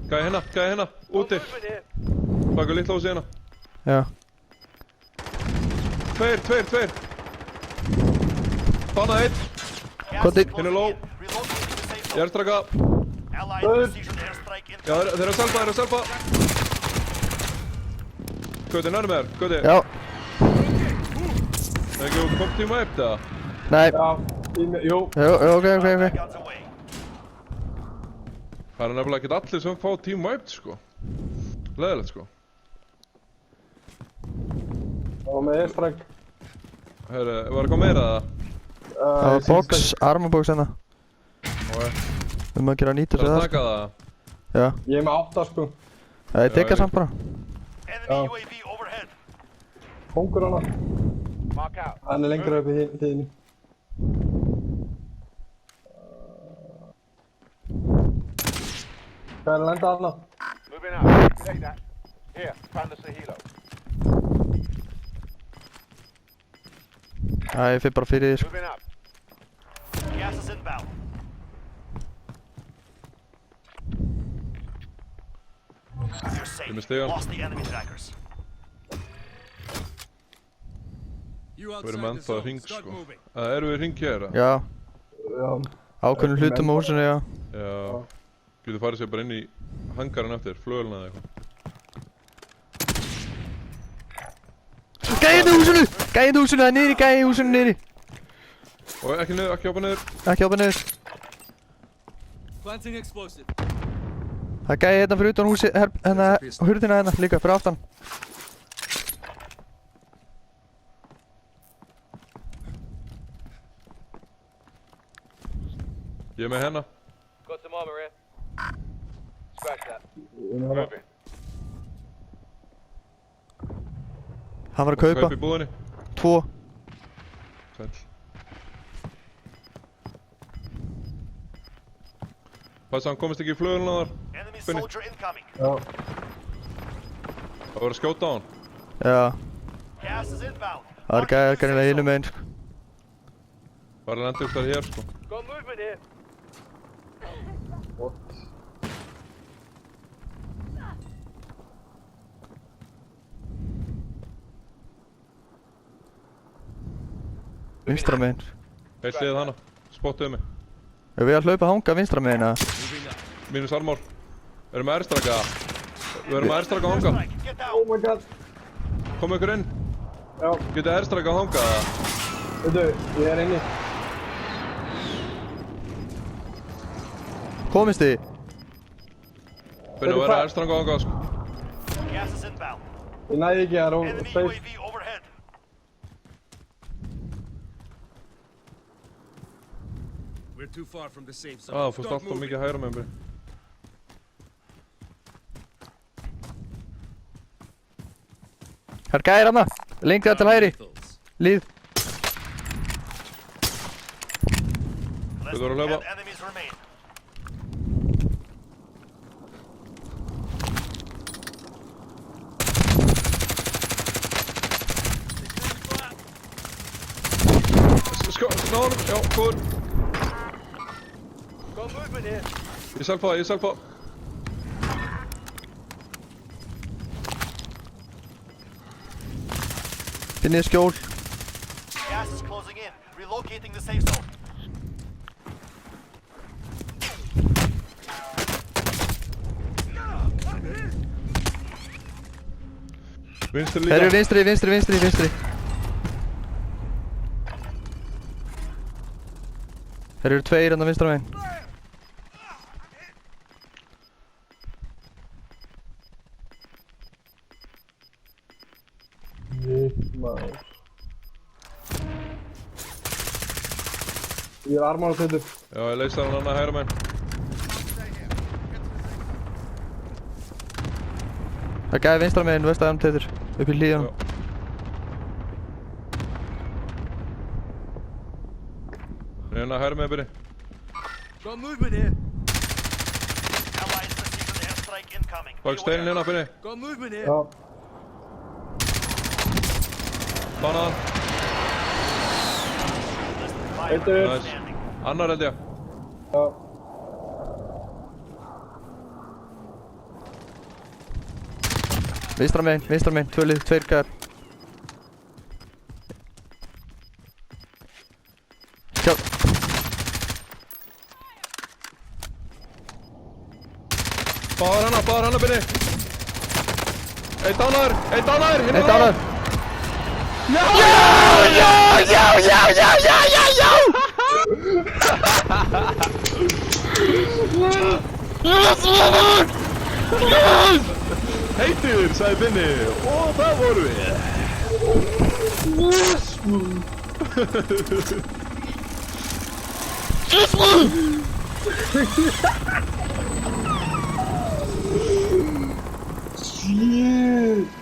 Gæði hérna, úti. Baka litla húsi hérna. Já. Tveir. Bannað einn. Koti. Hinn er low. Ég er straka. Já, þeir eru að selfa. Gauti, nærmið þér, Gauti. Já. Það er ekki komið tíma upp það? Nei. Já, jú. Ok. Það er nefnilega ekkert allir sem fá tíma upp, sko. Leðilegt, sko. Það var með airstrike. Herru, var eitthvað meira það? Það var box, armabox hérna. Að gera nýta sig Það er það, að taka það? Já. Ég er með 8, sko. Það er digga samt bara. Kongur hana. Hann er lengra upp í þínu. Hvað er að lenda hana? Ég fyrir bara fyrir því, sko. Ég er með stigan. Við erum ennþá að hring, sko. Erum við hring hér? Já. Já. Ákveðnum hlutum á húsinu, já. Já. Getur farið sér bara inn í hangarinn eftir, flugölna eða eitthvað. Gæði húsinu! Það er niðri, gæði húsinu niðri. Og ekki niður, ekki hoppa niður. Ekki hoppa niður. Það er gæði hérna fyrir utan húsi, hérna, hurðina hérna, líka, fyrir aftan. Ég er með hennar. Hann var að kaupa. Kaupa í búðinni. 2. Sæll. Passa hann komist ekki í flugölna þar. Já. Það var að skjóta á hann. Já. Það er gæði kannilega hinum meginn, sko. Var að lenda upp þar hér, sko. Vinstra meginn. Heilt liðið hana. Spottuðu mig. Ef við að hlaupa hanga vinstra meginn, eða? Mínus armor. Erum við airstraka? Við erum að airstraka hanga. Oh my god. Komum ykkur inn. Já. Getið airstraka hanga? Veitu, ég er inni. Komist þið? Byrju að vera airstraka hanga, sko. Ég næði ekki að það safe. Þú fórst alltaf mikið hægra með mér. Það er gæðir hana! Lengra til hægri! Líð! Þú voru að hlaupa. Náðum, já, góður. Ég selfa. Finnið skjól. Vinstri líka. Þeir eru vinstri. Þeir eru 2 hérna vinstra meginn. Maður. Ég er armar á þetta. Já, ég leysa hann annað hægra meginn. Það er gæði vinstra meginn, veist að hann teitur. Upp í hlíðanum. Hérna hægra meginn byrji. Bak steinin hérna byrji. Já. Banaðan. Eittur. Nice. Annar held ég. Já. Vinstra megin, 2 lið, 2 gæðar. Sjá. Báðar hana, Binni. Einn dánar, Einn dánar. Heitir, sagði Binni. Og það voru við. Shit.